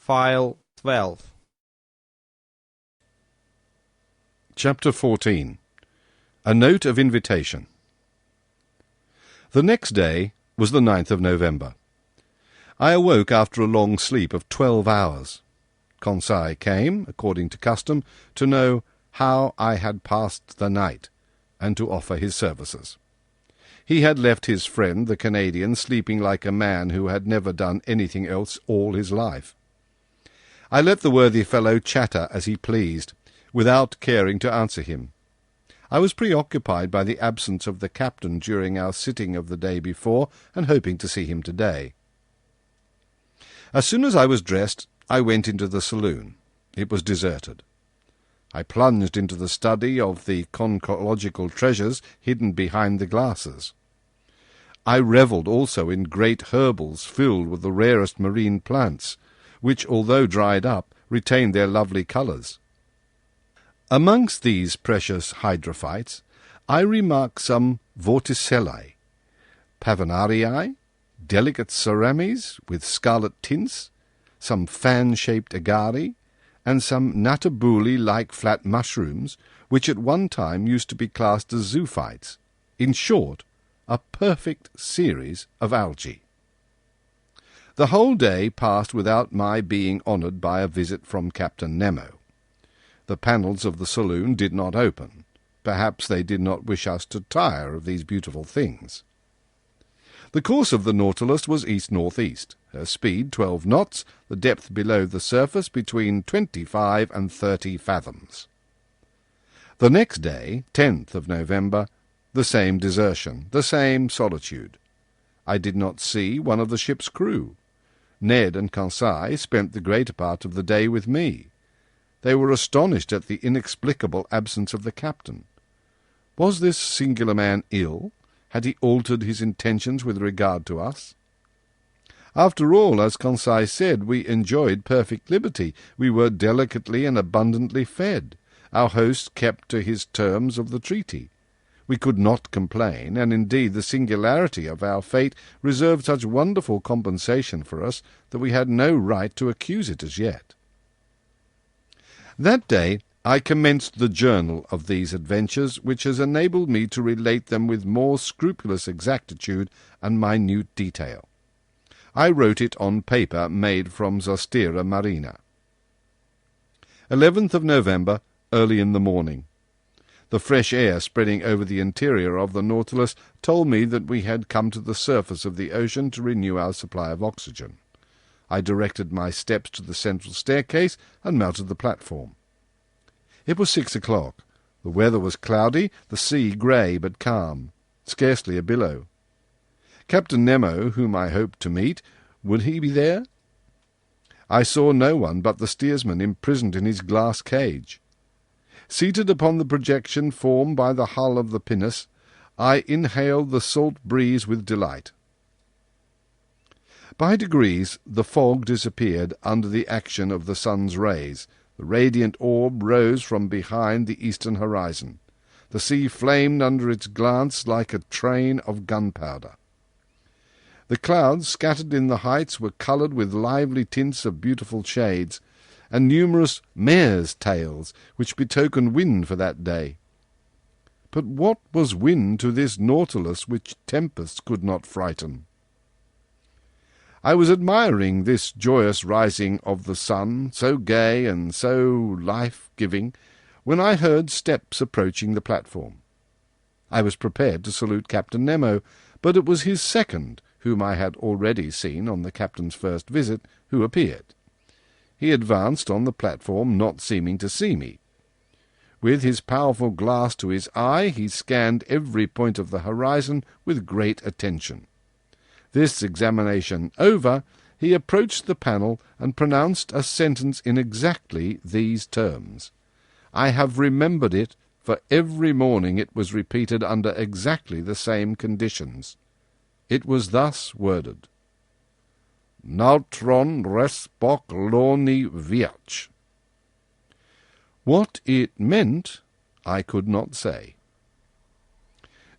File 12. Chapter 14. A Note of Invitation. The next day was the 9th of November. I awoke after a long sleep of 12 hours. Conseil came, according to custom, to know how I had passed the night, and to offer his services. He had left his friend, the Canadian, sleeping like a man who had never done anything else all his life. I let the worthy fellow chatter as he pleased, without caring to answer him. I was preoccupied by the absence of the captain during our sitting of the day before, and hoping to see him today. As soon as I was dressed, I went into the saloon. It was deserted. I plunged into the study of the conchological treasures hidden behind the glasses. I revelled also in great herbals filled with the rarest marine plants, which, although dried up, retained their lovely colours. Amongst these precious hydrophytes I remarked some vorticellae, pavonarii, delicate cerames with scarlet tints, some fan-shaped agari, and some natabuli-like flat mushrooms, which at one time used to be classed as zoophytes. In short, a perfect series of algae. The whole day passed without my being honoured by a visit from Captain Nemo. The panels of the saloon did not open. Perhaps they did not wish us to tire of these beautiful things. The course of the Nautilus was east-northeast, her speed 12 knots, the depth below the surface between 25 and 30 fathoms. The next day, 10th of November, the same desertion, the same solitude. I did not see one of the ship's crew. Ned and Conseil spent the greater part of the day with me. They were astonished at the inexplicable absence of the captain. Was this singular man ill? Had he altered his intentions with regard to us? After all, as Conseil said, we enjoyed perfect liberty. We were delicately and abundantly fed. Our host kept to his terms of the treaty. We could not complain, and indeed the singularity of our fate reserved such wonderful compensation for us that we had no right to accuse it as yet. That day I commenced the journal of these adventures, which has enabled me to relate them with more scrupulous exactitude and minute detail. I wrote it on paper made from Zostera marina. 11th of November, early in the morning. The fresh air spreading over the interior of the Nautilus told me that we had come to the surface of the ocean to renew our supply of oxygen. I directed my steps to the central staircase and mounted the platform. It was 6 o'clock. The weather was cloudy, the sea grey but calm, scarcely a billow. Captain Nemo, whom I hoped to meet, would he be there? I saw no one but the steersman imprisoned in his glass cage. Seated upon the projection formed by the hull of the pinnace, I inhaled the salt breeze with delight. By degrees the fog disappeared under the action of the sun's rays. The radiant orb rose from behind the eastern horizon. The sea flamed under its glance like a train of gunpowder. The clouds scattered in the heights were coloured with lively tints of beautiful shades, and numerous mares' tails, which betokened wind for that day. But what was wind to this Nautilus which tempests could not frighten? I was admiring this joyous rising of the sun, so gay and so life-giving, when I heard steps approaching the platform. I was prepared to salute Captain Nemo, but it was his second, whom I had already seen on the captain's first visit, who appeared. He advanced on the platform, not seeming to see me. With his powerful glass to his eye, he scanned every point of the horizon with great attention. This examination over, he approached the panel and pronounced a sentence in exactly these terms. I have remembered it, for every morning it was repeated under exactly the same conditions. It was thus worded: Nautron respok loni viac. What it meant, I could not say.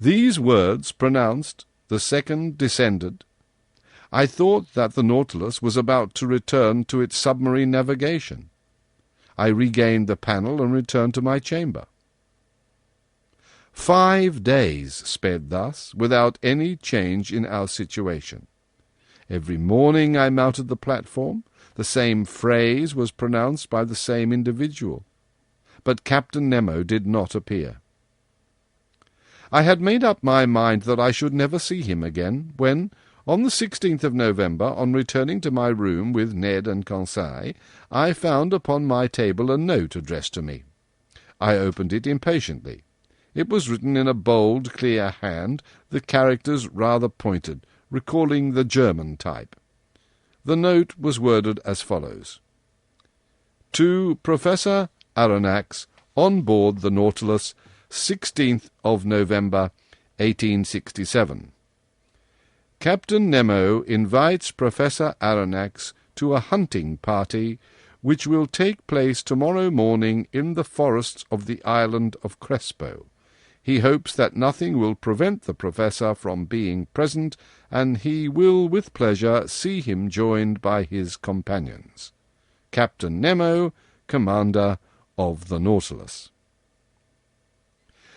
These words pronounced, the second descended. I thought that the Nautilus was about to return to its submarine navigation. I regained the panel and returned to my chamber. 5 days sped thus, without any change in our situation. Every morning I mounted the platform. The same phrase was pronounced by the same individual. But Captain Nemo did not appear. I had made up my mind that I should never see him again, when, on the 16th of November, on returning to my room with Ned and Conseil, I found upon my table a note addressed to me. I opened it impatiently. It was written in a bold, clear hand, the characters rather pointed, recalling the German type. The note was worded as follows: To Professor Aronnax, on board the Nautilus, 16th of November, 1867. Captain Nemo invites Professor Aronnax to a hunting party which will take place tomorrow morning in the forests of the island of Crespo. He hopes that nothing will prevent the Professor from being present, and he will with pleasure see him joined by his companions. Captain Nemo, Commander of the Nautilus.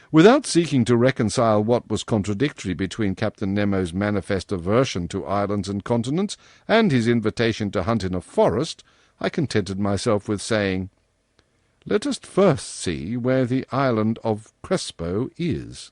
Without seeking to reconcile what was contradictory between Captain Nemo's manifest aversion to islands and continents and his invitation to hunt in a forest, I contented myself with saying, Let us first see where the island of Crespo is.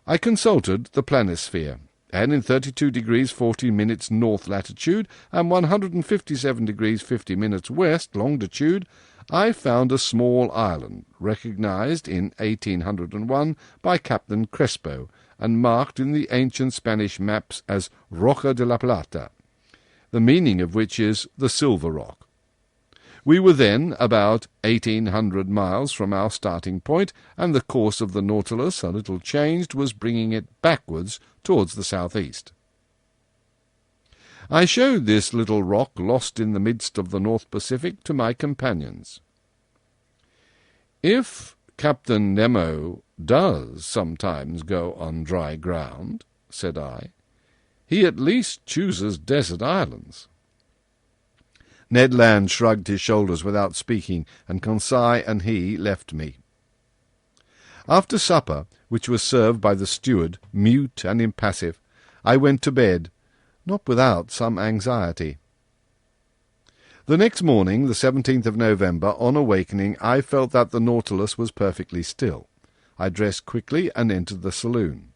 I consulted the planisphere, and in 32 degrees 40 minutes north latitude and 157 degrees 50 minutes west longitude, I found a small island, recognized in 1801 by Captain Crespo, and marked in the ancient Spanish maps as Roca de la Plata, the meaning of which is the Silver Rock. We were then about 1,800 miles from our starting point, and the course of the Nautilus, a little changed, was bringing it backwards towards the southeast. I showed this little rock lost in the midst of the North Pacific to my companions. If Captain Nemo does sometimes go on dry ground, said I, he at least chooses desert islands. Ned Land shrugged his shoulders without speaking, and Conseil and he left me. After supper, which was served by the steward, mute and impassive, I went to bed, not without some anxiety. The next morning, the 17th of November, on awakening, I felt that the Nautilus was perfectly still. I dressed quickly and entered the saloon.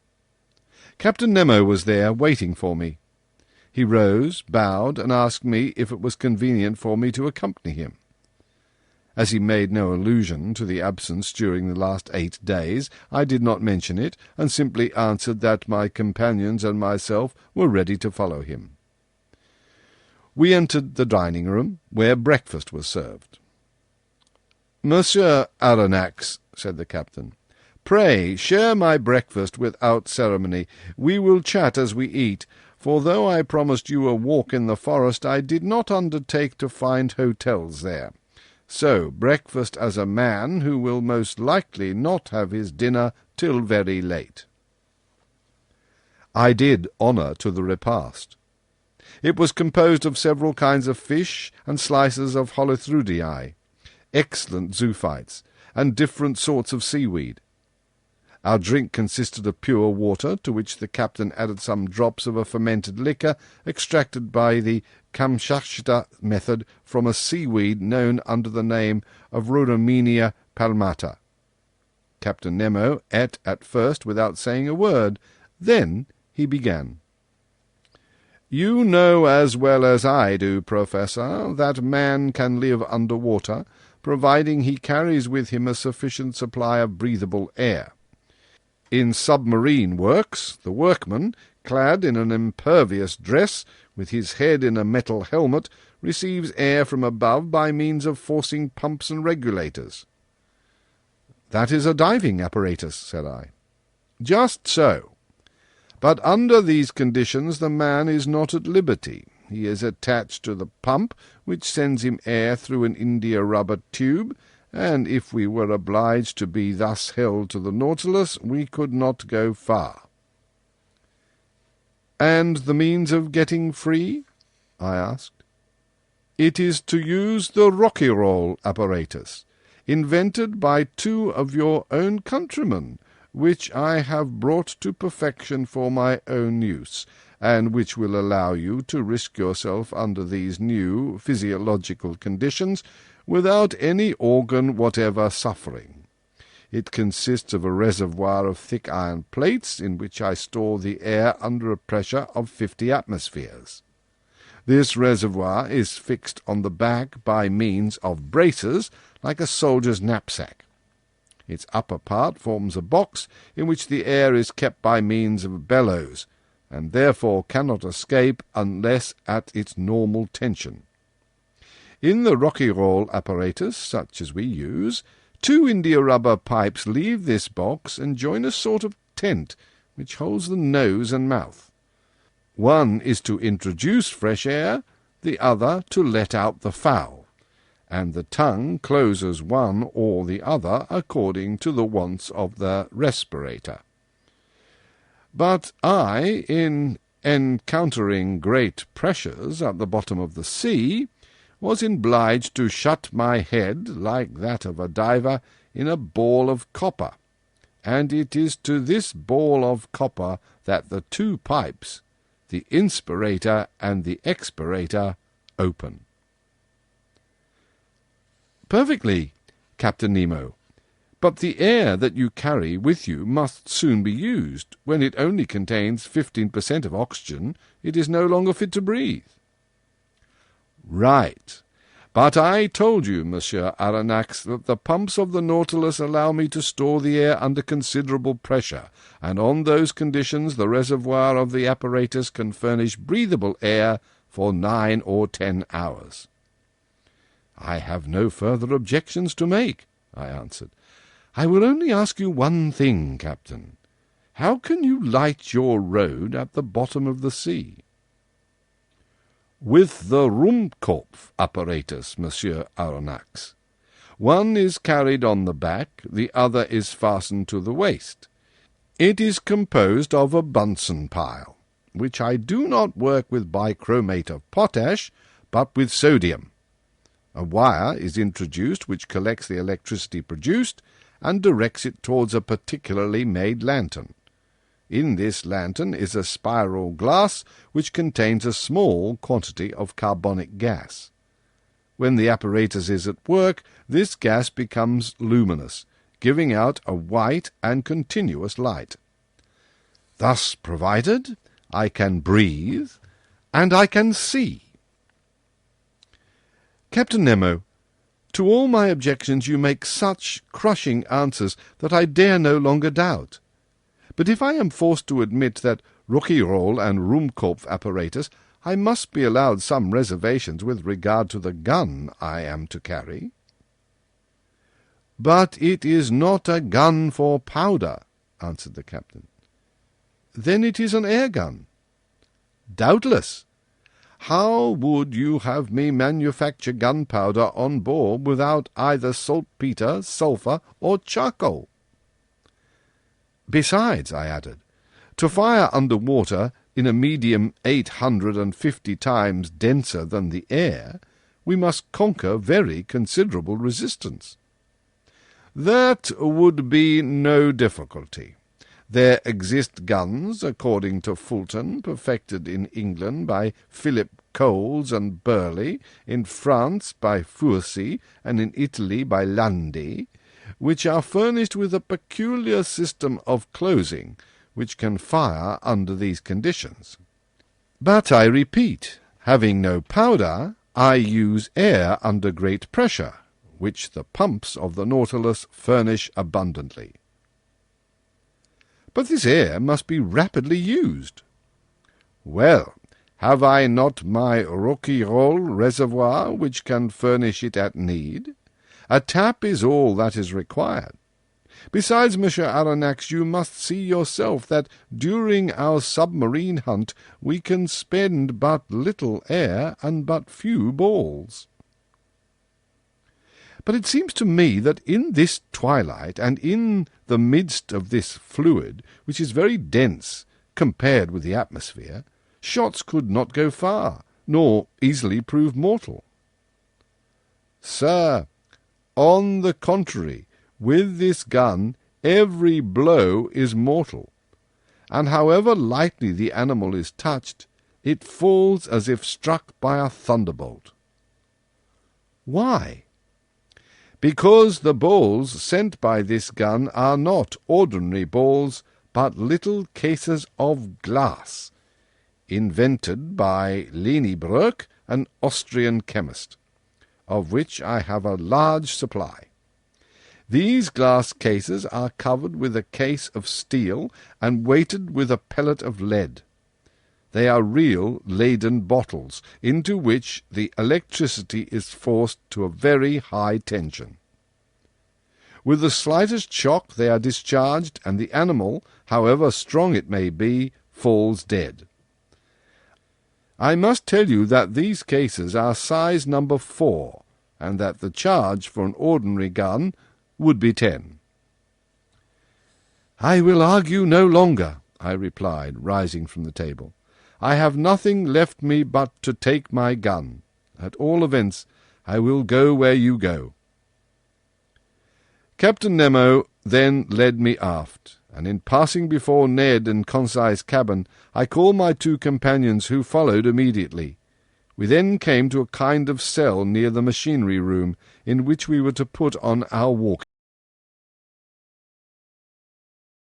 Captain Nemo was there, waiting for me. He rose, bowed, and asked me if it was convenient for me to accompany him. As he made no allusion to the absence during the last 8 days, I did not mention it, and simply answered that my companions and myself were ready to follow him. We entered the dining-room, where breakfast was served. "Monsieur Aronnax," said the captain, "pray share my breakfast without ceremony. We will chat as we eat, for though I promised you a walk in the forest, I did not undertake to find hotels there. So breakfast as a man who will most likely not have his dinner till very late." I did honour to the repast. It was composed of several kinds of fish and slices of holothuridae, excellent zoophytes, and different sorts of seaweed. Our drink consisted of pure water, to which the captain added some drops of a fermented liquor extracted by the Kamchatka method from a seaweed known under the name of Rhodamenia palmata. Captain Nemo ate at first without saying a word. Then he began. "You know as well as I do, Professor, that man can live under water, providing he carries with him a sufficient supply of breathable air. In submarine works, the workman, clad in an impervious dress, with his head in a metal helmet, receives air from above by means of forcing pumps and regulators." "That is a diving apparatus," said I. "Just so. But under these conditions the man is not at liberty. He is attached to the pump, which sends him air through an india-rubber tube, and if we were obliged to be thus held to the Nautilus, we could not go far." "And the means of getting free?" I asked. "It is to use the rocky roll apparatus, invented by 2 of your own countrymen, which I have brought to perfection for my own use, and which will allow you to risk yourself under these new physiological conditions without any organ whatever suffering. It consists of a reservoir of thick iron plates in which I store the air under a pressure of 50 atmospheres. This reservoir is fixed on the back by means of braces like a soldier's knapsack. Its upper part forms a box in which the air is kept by means of bellows, and therefore cannot escape unless at its normal tension. In the rocky roll apparatus, such as we use, 2 india-rubber pipes leave this box and join a sort of tent which holds the nose and mouth. One is to introduce fresh air, the other to let out the foul, and the tongue closes one or the other according to the wants of the respirator. But I, in encountering great pressures at the bottom of the sea, was obliged to shut my head, like that of a diver, in a ball of copper, and it is to this ball of copper that the 2 pipes, the inspirator and the expirator, open." "Perfectly, Captain Nemo. But the air that you carry with you must soon be used. When it only contains 15% of oxygen, it is no longer fit to breathe." "Right. But I told you, Monsieur Aronnax, that the pumps of the Nautilus allow me to store the air under considerable pressure, and on those conditions the reservoir of the apparatus can furnish breathable air for 9 or 10 hours. "I have no further objections to make," I answered. "I will only ask you one thing, Captain. How can you light your road at the bottom of the sea?" "With the Ruhmkorff apparatus, Monsieur Aronnax. One is carried on the back, the other is fastened to the waist. It is composed of a Bunsen pile, which I do not work with bichromate of potash, but with sodium. A wire is introduced which collects the electricity produced and directs it towards a particularly made lantern. In this lantern is a spiral glass which contains a small quantity of carbonic gas. When the apparatus is at work, this gas becomes luminous, giving out a white and continuous light. Thus provided, I can breathe, and I can see." "Captain Nemo, to all my objections you make such crushing answers that I dare no longer doubt. But if I am forced to admit that Rouquayrol and Ruhmkorff apparatus, I must be allowed some reservations with regard to the gun I am to carry." "But it is not a gun for powder," answered the captain. "Then it is an air gun." "Doubtless. How would you have me manufacture gunpowder on board without either saltpetre, sulphur, or charcoal?" "Besides," I added, "to fire under water in a medium 850 times denser than the air, we must conquer very considerable resistance." "That would be no difficulty. There exist guns, according to Fulton, perfected in England by Philip Coles and Burley, in France by Furcy, and in Italy by Landi, which are furnished with a peculiar system of closing, which can fire under these conditions. But I repeat, having no powder, I use air under great pressure, which the pumps of the Nautilus furnish abundantly." "But this air must be rapidly used." "Well, have I not my Rouquayrol reservoir, which can furnish it at need? A tap is all that is required. Besides, Monsieur Aronnax, you must see yourself that during our submarine hunt we can spend but little air and but few balls." "But it seems to me that in this twilight, and in the midst of this fluid, which is very dense, compared with the atmosphere, shots could not go far, nor easily prove mortal. Sir, on the contrary, with this gun every blow is mortal, and however lightly the animal is touched, it falls as if struck by a thunderbolt. Why? Because the balls sent by this gun are not ordinary balls, but little cases of glass, invented by Leniebroek, an Austrian chemist, of which I have a large supply. These glass cases are covered with a case of steel and weighted with a pellet of lead. They are real Leyden bottles, into which the electricity is forced to a very high tension. With the slightest shock they are discharged, and the animal, however strong it may be, falls dead. I must tell you that these cases are size number 4, and that the charge for an ordinary gun would be 10. I will argue no longer, I replied, rising from the table. I have nothing left me but to take my gun. At all events, I will go where you go. Captain Nemo then led me aft, and in passing before Ned and Conseil's cabin, I called my 2 companions, who followed immediately. We then came to a kind of cell near the machinery room, in which we were to put on our walking